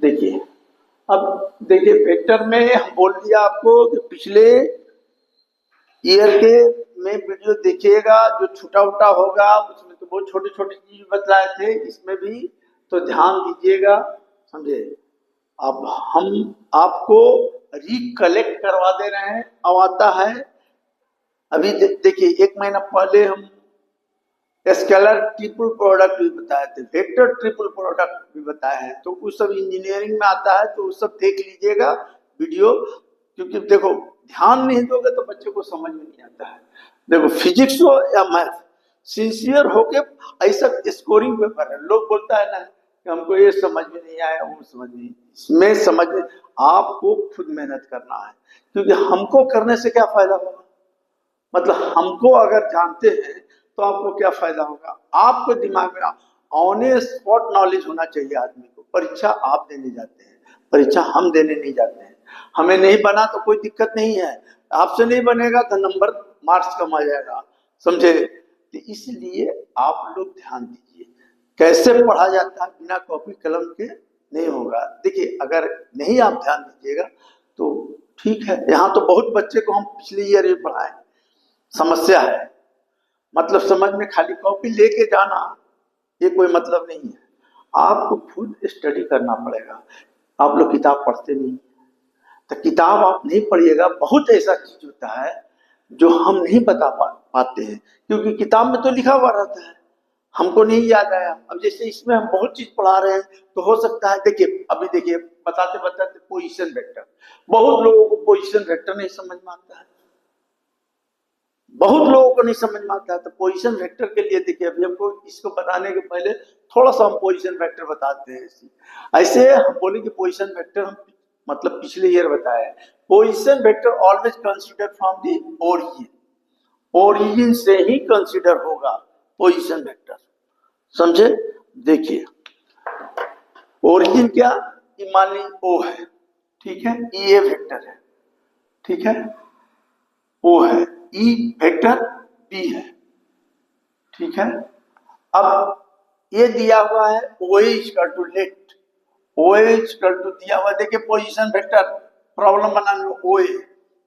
देखिए, अब देखिए वेक्टर में हम बोल दिया आपको कि पिछले ईयर के में वीडियो देखिएगा, जो छूटा उटा होगा उसमें तो बहुत छोटे छोटे चीज बतलाए थे, इसमें भी तो ध्यान दीजिएगा, समझे। अब हम आपको रिकलेक्ट करवा दे रहे हैं। अब आता है, अभी देखिए एक महीना पहले हम स्केलर ट्रिपल प्रोडक्ट भी बताए थे, वेक्टर ट्रिपल प्रोडक्ट भी बताए हैं, तो उस सब इंजीनियरिंग में आता है, तो उस सब देख लीजिएगा वीडियो। क्योंकि देखो ध्यान नहीं दोगे तो बच्चे को समझ में नहीं आता है। देखो फिजिक्स हो या मैथ, सिंसियर होके ऐसा स्कोरिंग पेपर है, लोग बोलता है ना कि हमको ये समझ में नहीं आया, वो समझ नहीं, इसमें समझ में आपको खुद मेहनत करना है। क्योंकि हमको करने से क्या फायदा होगा, मतलब हमको अगर जानते हैं तो आपको क्या फायदा होगा। आपको दिमाग में ऑन स्पॉट नॉलेज होना चाहिए आदमी को। परीक्षा आप देने जाते हैं, परीक्षा हम देने नहीं जाते हैं। हमें नहीं बना तो कोई दिक्कत नहीं है, आपसे नहीं बनेगा तो नंबर मार्क्स कम आ जाएगा, समझे। तो इसलिए आप लोग ध्यान दीजिए, कैसे पढ़ा जाता है बिना कॉपी कलम के नहीं होगा। देखिए अगर नहीं आप ध्यान दीजिएगा तो ठीक है। यहाँ तो बहुत बच्चे को हम पिछले ईयर भी पढ़ाए, समस्या है, मतलब समझ में खाली कॉपी लेके जाना ये कोई मतलब नहीं है। आपको खुद स्टडी करना पड़ेगा। आप लोग किताब पढ़ते नहीं, तो किताब आप नहीं पढ़िएगा। बहुत ऐसा चीज होता है जो हम नहीं बता पाते हैं, क्योंकि किताब में तो लिखा हुआ रहता है, हमको नहीं याद आया। अब जैसे इसमें हम बहुत चीज पढ़ा रहे हैं, तो हो सकता है, देखिए अभी देखिए बताते बताते पोजीशन वेक्टर, बहुत लोगों को पोजीशन वेक्टर नहीं समझ में आता है, बहुत लोगों को नहीं समझ में आता है। तो पोजीशन वेक्टर के लिए देखिए, अभी हमको इसको बताने के पहले थोड़ा सा हम पोजीशन वेक्टर बताते हैं। ऐसे हम बोले कि पोजीशन वेक्टर हम मतलब पिछले ईयर बताया, position vector always consider from the origin, origin से ही कंसीडर होगा पोजीशन वेक्टर, समझे। देखिए ओरिजिन क्या, मान ली ओ है, ठीक है, ई ए वेक्टर है, ठीक है, ओ है, ई वेक्टर बी है, ठीक है। अब ये दिया हुआ है ओ इक्वल टू लेट, ओ इक्वल टू दिया हुआ, देखिए पोजीशन वेक्टर प्रॉब्लम बनाने में ओ ए,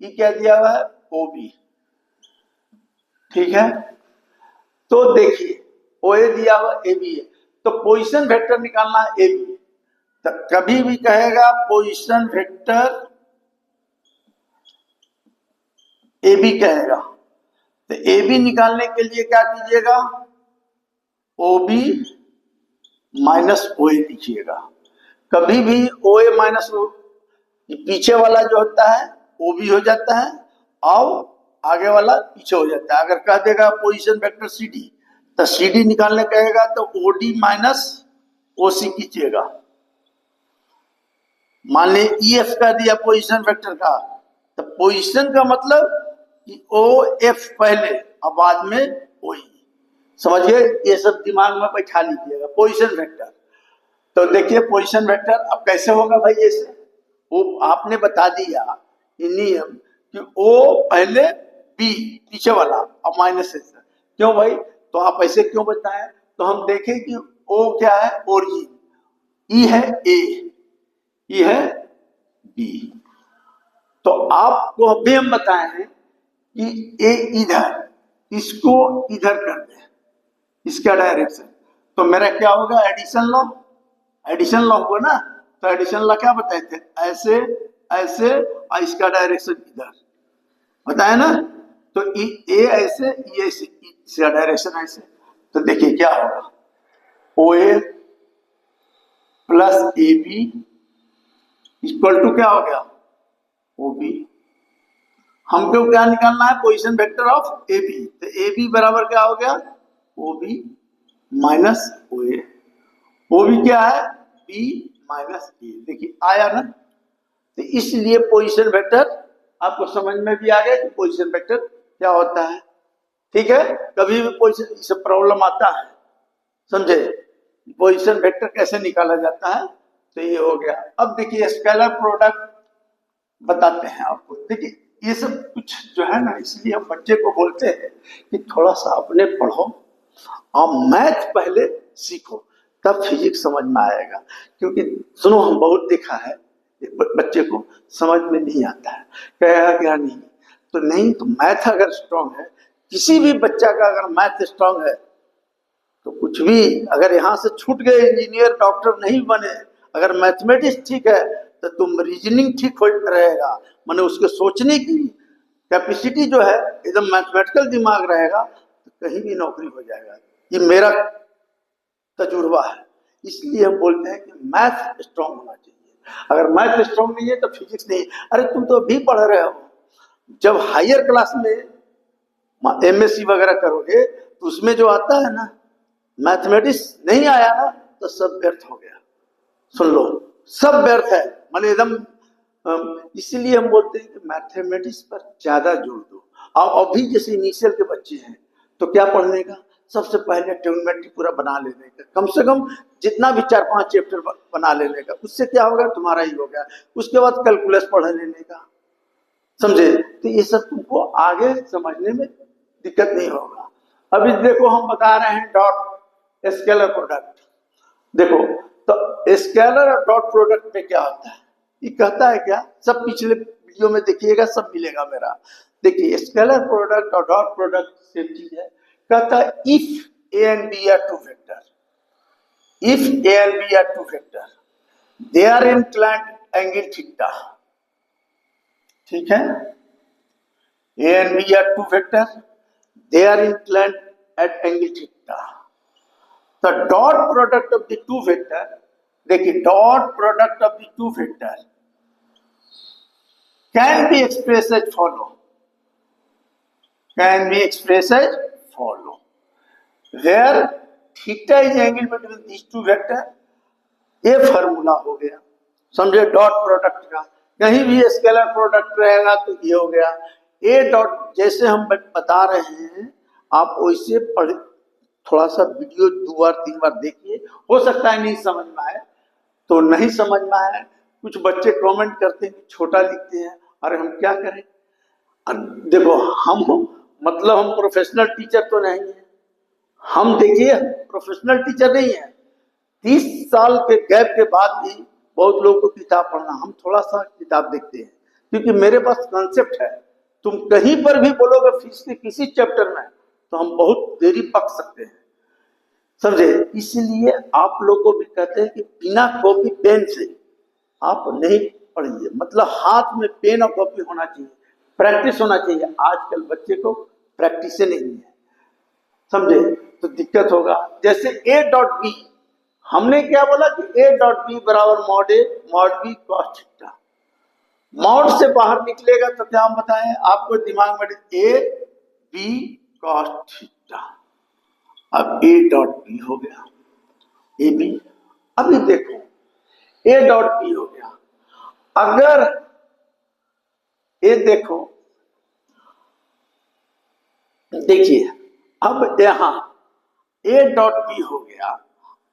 क्या दिया हुआ है ओ बी, ठीक है। तो देखिए ओ ए दिया हुआ ए बी है, तो पोजीशन वेक्टर निकालना है ए बी। तो कभी भी कहेगा पोजीशन वेक्टर ए बी कहेगा, तो ए बी निकालने के लिए क्या कीजिएगा, ओ बी माइनस ओ ए लिखिएगा। कभी भी ओ ए माइनस ओ, पीछे वाला जो होता है ओ बी हो जाता है और आगे वाला पीछे हो जाता है। अगर कह देगा पोजीशन वेक्टर सी डी, तो सी डी निकालने कहेगा तो ओ डी माइनस ओ सी कीजिएगा। मान ली ई एफ का दिया पोजीशन वेक्टर का, तो पोजीशन का मतलब कि ओ एफ पहले और बाद में ओ ई, समझ गए। ये सब दिमाग में बैठा लीजिएगा पोजीशन वेक्टर। तो देखिए पोजीशन वेक्टर अब कैसे होगा भाई, ऐसे वो आपने बता दिया नियम कि ओ पहले बी पीछे वाला और माइनस ऐसा, क्यों भाई, तो आप ऐसे क्यों बताएं। तो हम देखें कि ओ क्या है ओरिजिन, ई है ए, ई है बी। तो आपको अभी हम बताए हैं कि ए इधर, इसको इधर कर दे, इसका डायरेक्शन, तो मेरा क्या होगा एडिशन लॉ, एडिशन लॉ हुआ ना। तो एडिशन लॉ क्या बताए थे, ऐसे ऐसे और इसका डायरेक्शन इधर बताया ना। तो ए ऐसे, ये ऐसे, इसका डायरेक्शन ऐसे। तो देखिए क्या होगा, O A plus A B equal to क्या हो गया ओ बी। हमको क्या निकालना है, position vector of A B. तो ए बी बराबर क्या हो गया O B minus O A. O B क्या है बी माइनस ए, देखिए आया ना। तो इसलिए पोजीशन वेक्टर आपको समझ में भी आ गया कि पोजीशन वेक्टर क्या होता है, ठीक है। कभी भी पोजीशन से प्रॉब्लम आता है, समझे, पोजीशन वेक्टर कैसे निकाला जाता है, तो ये हो गया। अब देखिए स्केलर प्रोडक्ट बताते हैं आपको। देखिए ये सब कुछ जो है ना, इसलिए हम बच्चे को बोलते हैं कि थोड़ा सा अपने पढ़ो और मैथ पहले सीखो। तब फिजिक्स समझ में आएगा। क्योंकि सुनो, हम बहुत देखा है बच्चे को समझ में नहीं आता है, कहेगा क्या नहीं, तो नहीं, तो मैथ अगर स्ट्रांग है, किसी भी बच्चा का अगर मैथ स्ट्रांग है तो कुछ भी, अगर यहाँ से छूट गए इंजीनियर डॉक्टर नहीं बने, अगर मैथमेटिक्स ठीक है तो तुम रीजनिंग ठीक हो रहेगा, माने उसके सोचने की कैपेसिटी जो है एकदम मैथमेटिकल दिमाग रहेगा, तो कहीं भी नौकरी हो जाएगा। ये मेरा तजुर्बा है। इसलिए हम बोलते हैं कि मैथ स्ट्रांग होना चाहिए। अगर मैथ स्ट्रांग नहीं है तो फिजिक्स नहीं। अरे तुम तो अभी पढ़ रहे हो, जब हायर क्लास में एमएससी वगैरह करोगे तो उसमें जो आता है ना, मैथमेटिक्स नहीं आया ना तो सब व्यर्थ हो गया। सुन लो, सब व्यर्थ है, माने एकदम। इसीलिए हम बोलते हैं कि मैथमेटिक्स पर ज्यादा जोर दो। और अभी जैसे इनिशियल के बच्चे हैं तो क्या पढ़ने का, सबसे पहले ट्रिग्नोमेट्री पूरा बना लेने का, कम से कम जितना भी 4-5 चैप्टर बना लेने का, उससे क्या होगा, तुम्हारा ही हो गया। उसके बाद कैलकुलस पढ़ लेने का, समझे, तो ये सब तुमको आगे समझने में दिक्कत नहीं होगा। अभी देखो हम बता रहे हैं डॉट स्केलर प्रोडक्ट। देखो तो स्केलर और डॉट प्रोडक्ट में क्या होता है, ये कहता है क्या, सब पिछले वीडियो में देखिएगा, सब मिलेगा मेरा। देखिए स्केलर प्रोडक्ट और डॉट प्रोडक्ट सेम चीज है। कहता है if A and B are two vector, if A and B are two vector, they are inclined angle theta, ठीक है, A and B are two vector, they are inclined at angle theta. The dot product of the two vector, देखिए dot product of the two vector can be expressed as follow, can be expressed as follow, where theta is angle between these two vector। ये formula हो गया, समझे, dot product का। कहीं भी scalar product रहेगा तो ये हो गया ए डॉट। जैसे हम बता रहे हैं आप वैसे पढ़, थोड़ा सा वीडियो 2 बार 3 बार देखिए, हो सकता है नहीं समझ में आए तो नहीं समझ में आए। कुछ बच्चे कमेंट करते हैं, छोटा लिखते हैं, अरे हम क्या करें। देखो हम मतलब हम प्रोफेशनल टीचर तो नहीं है, हम देखिए प्रोफेशनल टीचर नहीं है। 30 साल के गैप के बाद भी बहुत लोगों को किताब पढ़ना, हम थोड़ा सा किताब देखते हैं, क्योंकि मेरे पास कॉन्सेप्ट है। तुम कहीं पर भी बोलोगे फिजिक्स के किसी चैप्टर में तो हम बहुत देरी पक सकते हैं, समझे। इसलिए आप लोग को भी कहते हैं कि बिना कॉपी पेन से आप नहीं पढ़िए, मतलब हाथ में पेन और कॉपी होना चाहिए, प्रैक्टिस होना चाहिए। आजकल बच्चे को प्रैक्टिस नहीं है, समझे, तो दिक्कत होगा। जैसे ए डॉट बी, हमने क्या बोला कि ए डॉट बी बराबर mod A mod B cos theta. Mod से बाहर निकलेगा तो क्या हम बताएं आपको दिमाग में, ए बी कॉस थीटा। अब ए डॉट बी हो गया, ए बी। अभी देखो ए डॉट बी हो गया, अगर ये देखो, देखिए अब यहां ए डॉट बी हो गया।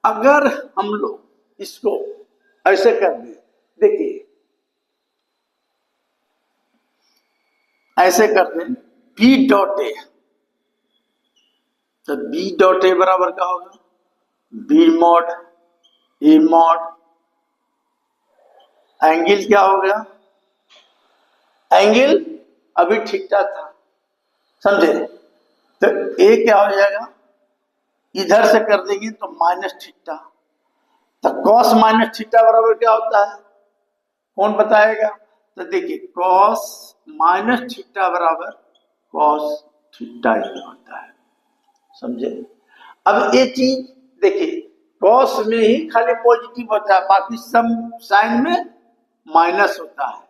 अगर हम लोग इसको ऐसे कर दें, देखिए ऐसे कर दें बी डॉट ए, तो बी डॉट ए बराबर क्या होगा, B mod A mod, angle क्या हो गया, एंगल अभी ठीक ठाक था, समझे, तो ए क्या हो जाएगा, इधर से कर देंगे तो माइनस थीटा। तो कॉस माइनस थीटा बराबर क्या होता है, कौन बताएगा। तो देखिए कॉस माइनस थीटा बराबर कॉस थीटा ही होता है, समझे। अब ये चीज देखिए, कॉस में ही खाली पॉजिटिव होता है, बाकी सब साइन में माइनस होता है।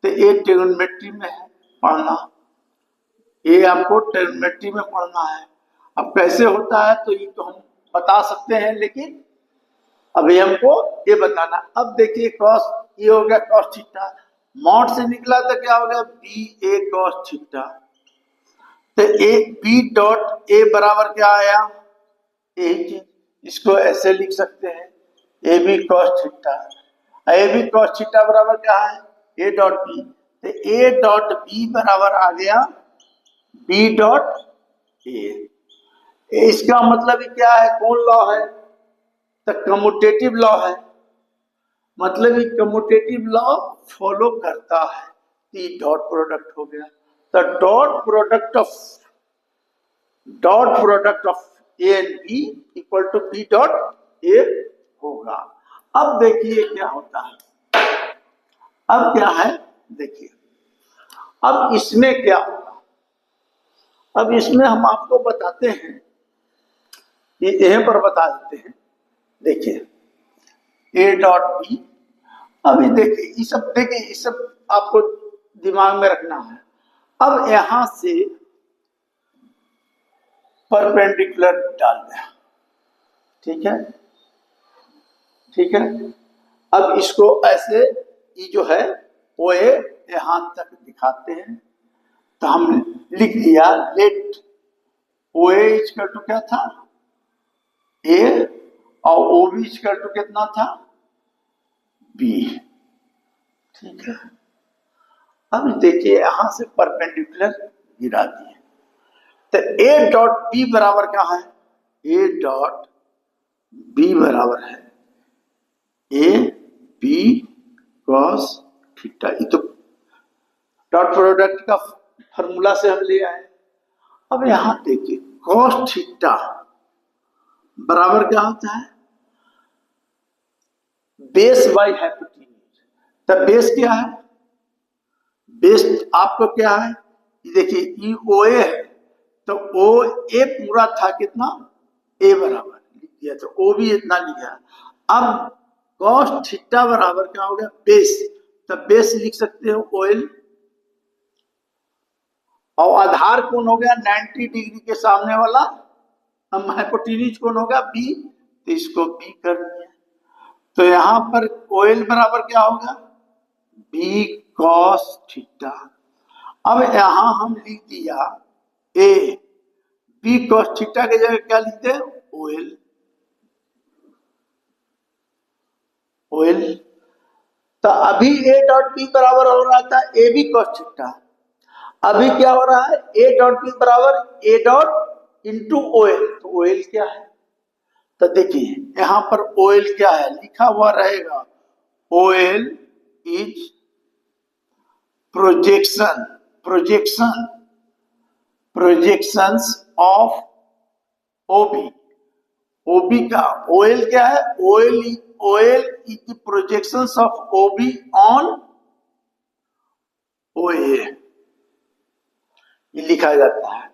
तो ये ट्रिग्नोमेट्री में है पढ़ना, ये आपको ट्रिग्नोमेट्री में पढ़ना है। अब कैसे होता है तो ये तो हम बता सकते हैं, लेकिन अभी हमको ये बताना। अब देखिए कॉस, ये हो गया कॉस थीटा, मॉड से निकला तो क्या हो गया, बी ए कॉस थीटा। तो ए बी डॉट ए बराबर क्या आया, यही चीज, इसको ऐसे लिख सकते हैं, A B cos theta. A B cos theta बराबर क्या है, ए डॉट बी। तो ए डॉट बी बराबर आ गया बी डॉट ए। इसका मतलब क्या है, कौन लॉ है, तो कम्यूटेटिव लॉ है, मतलब ये कम्यूटेटिव लॉ फॉलो करता है। तो डॉट प्रोडक्ट हो गया। तो dot product of A and B equal to B dot A होगा। अब देखिए क्या होता है, अब क्या है देखिए, अब इसमें क्या होगा। अब इसमें हम आपको बताते हैं, ये यहीं पर बता देते हैं। देखिए ए डॉट बी, अभी देखिए ये सब आपको दिमाग में रखना है। अब यहां से परपेंडिकुलर डाल दिया, ठीक है, ठीक है। अब इसको ऐसे ये जो है वो यहां तक दिखाते हैं। तो हम लिख दिया लेट ओ इक्वल टू क्या था ए, और ओ बी इक्वल टू कितना था बी, ठीक है। अब देखिए यहां से परपेंडिकुलर गिरा दिए। तो ए डॉट बी बराबर क्या है, ए डॉट बी बराबर है ए बी कॉस थीटा। ये तो डॉट प्रोडक्ट का फॉर्मूला से हम ले आए। अब यहां देखिए कॉस थीटा बराबर क्या होता है बेस बाई हाइपोटेन्यूज। तब बेस क्या है, बेस आपको क्या है, देखिए ई ओ ए है, तो ओ ए पूरा था कितना ए बराबर लिख दिया, तो ओ भी इतना लिखा। अब कॉस थीटा बराबर क्या हो गया बेस, तब बेस लिख सकते हो ओएल, और आधार कौन हो गया 90 डिग्री के सामने वाला, हम हाइपोटेन्यूज कौन होगा बी, तो इसको बी कर दिया। तो यहां पर ओएल बराबर क्या होगा बी कॉस थीटा। अब यहां हम लिख दिया ए, बी कॉस थीटा की जगह क्या लिखते हैं ओएल, ओएल। तो अभी ए डॉट बी बराबर हो रहा था ए बी कॉस थीटा, अभी क्या हो रहा है ए डॉट बी बराबर ए डॉट इंटू ओएल। तो ओएल क्या है, तो देखिए यहां पर ओएल क्या है लिखा हुआ रहेगा, OL is projections of OB. OB का ओएल क्या है, OL is the projections of OB on OA, ये लिखा जाता है।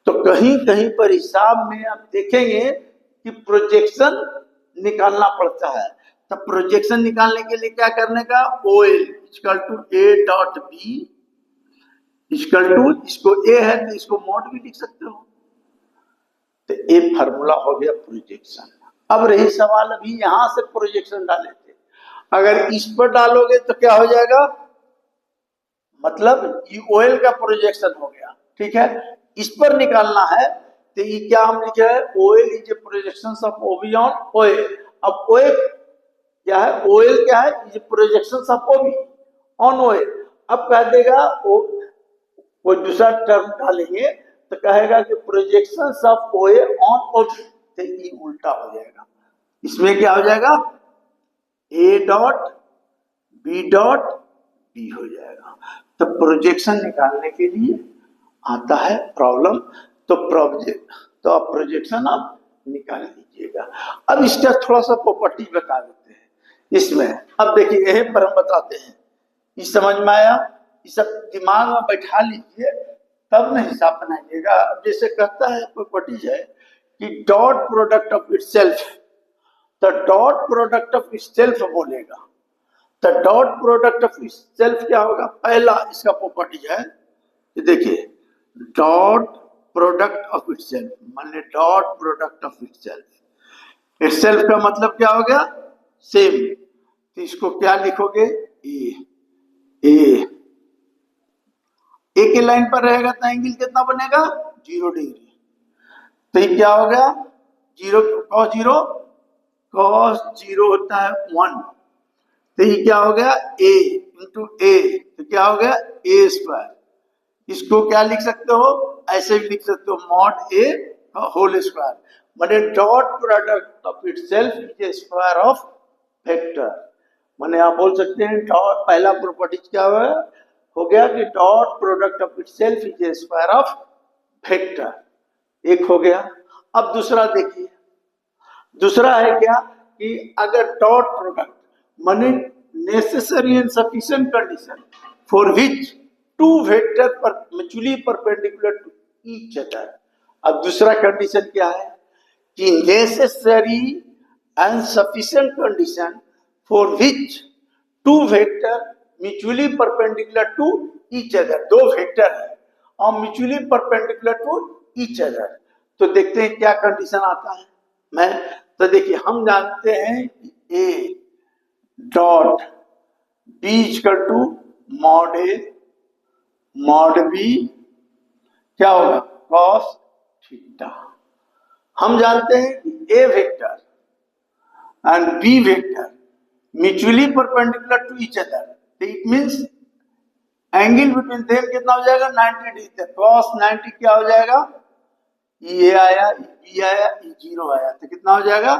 तो कहीं कहीं पर हिसाब में आप देखेंगे कि प्रोजेक्शन निकालना पड़ता है। तो प्रोजेक्शन निकालने के लिए क्या करने का, OL equal to A dot B equal to, इसको ए है तो इसको मॉड भी लिख सकते हो। तो ए फार्मूला हो गया प्रोजेक्शन। अब रही सवाल अभी यहां से प्रोजेक्शन डाले थे, अगर इस पर डालोगे तो क्या हो जाएगा, मतलब ये ओएल का प्रोजेक्शन हो गया, ठीक है। इस पर निकालना है तो ये क्या हम लिखे है OL is a projections of OB on OL. अब ओएल क्या है, ओएल क्या है is projections of OB on OL. अब कह देगा वो दूसरा टर्म डालेंगे तो कहेगा कि प्रोजेक्शंस ऑफ ओए ऑन ओबी, तो ये उल्टा हो जाएगा। इसमें क्या हो जाएगा ए डॉट बी हो जाएगा। तो प्रोजेक्शन निकालने के लिए आता है प्रॉब्लम, तो आप प्रोजेक्शन आप निकाल लीजिएगा। अब इसका थोड़ा सा प्रॉपर्टी बता देते हैं इसमें। अब देखिए यहीं पर हम बताते हैं, ये समझ में आया, ये सब दिमाग में बैठा लीजिए तब ना हिसाब बनाइएगा। अब जैसे कहता है प्रॉपर्टी है कि डॉट प्रोडक्ट ऑफ इटसेल्फ, तो डॉट प्रोडक्ट ऑफ इटसेल्फ बोलेगा। तो डॉट प्रोडक्ट ऑफ इटसेल्फ क्या होगा, पहला इसका प्रॉपर्टी है कि देखिए डॉट प्रोडक्ट ऑफ इटसेल्फ, मान ली dot product of itself, itself का मतलब क्या हो गया सेम, तो इसको क्या लिखोगे ए के लाइन पर रहेगा तो एंगल कितना बनेगा 0 डिग्री। तो ये क्या हो गया cos 0 होता है 1, तो ये क्या हो गया a इंटू ए, तो क्या हो गया a स्क्वायर। इसको क्या लिख सकते हो, ऐसे भी लिख सकते हो मॉड ए होल स्क्वायर, माने dot product of itself is a square of vector. माने आप बोल सकते हैं डॉट, पहला प्रॉपर्टीज क्या हो गया कि dot product of itself is a square of vector, एक हो गया। अब दूसरा देखिए, दूसरा है क्या कि अगर डॉट प्रोडक्ट माने necessary and sufficient condition for which two vector पर mutually perpendicular to each other. अब दूसरा कंडीशन क्या है कि necessary and sufficient condition for which two vector mutually perpendicular to each other, दो वेक्टर है और mutually perpendicular to each other. तो देखते हैं क्या कंडीशन आता है। मैं तो देखिए, हम जानते हैं कि A dot B equal to mod A mod B क्या होगा कॉस थीटा। हम जानते हैं कि A vector and B vector mutually perpendicular to each other, it means angle between them कितना हो जाएगा 90 डिग्री। कॉस 90 क्या हो जाएगा, ये आया, बी आया, ये जीरो आया, तो कितना हो जाएगा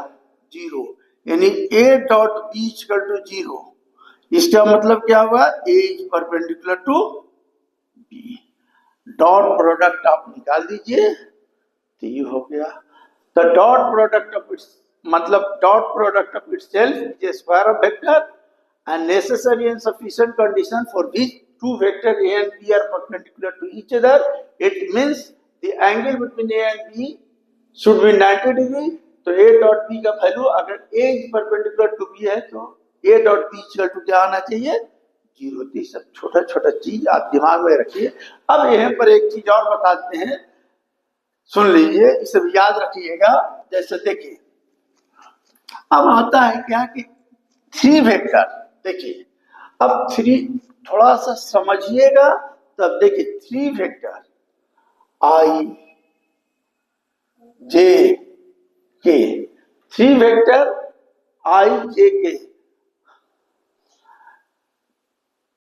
जीरो। यानी A dot B equal to zero. इसका मतलब क्या हुआ, A is perpendicular to B. Dot product आप निकाल दीजिए तो ये हो गया। तो डॉट प्रोडक्ट ऑफ इट्स मतलब dot product of itself is a square of vector and necessary and sufficient condition for which two vector A and B are perpendicular to each other, it means the angle between A and B should B 90 degree. तो A dot B का value अगर A is perpendicular to B है तो A dot B equal to क्या आना चाहिए, zero. थी सब छोटा छोटा चीज आप दिमाग में रखिए। अब यहाँ पर एक चीज और बताते हैं, सुन लीजिए, इसे याद रखिएगा। जैसे देखिए, अब आता है क्या कि थ्री वेक्टर, देखिए अब थ्री थोड़ा सा समझिएगा तब देखिए, थ्री वेक्टर आई जे के, थ्री वेक्टर आई जे के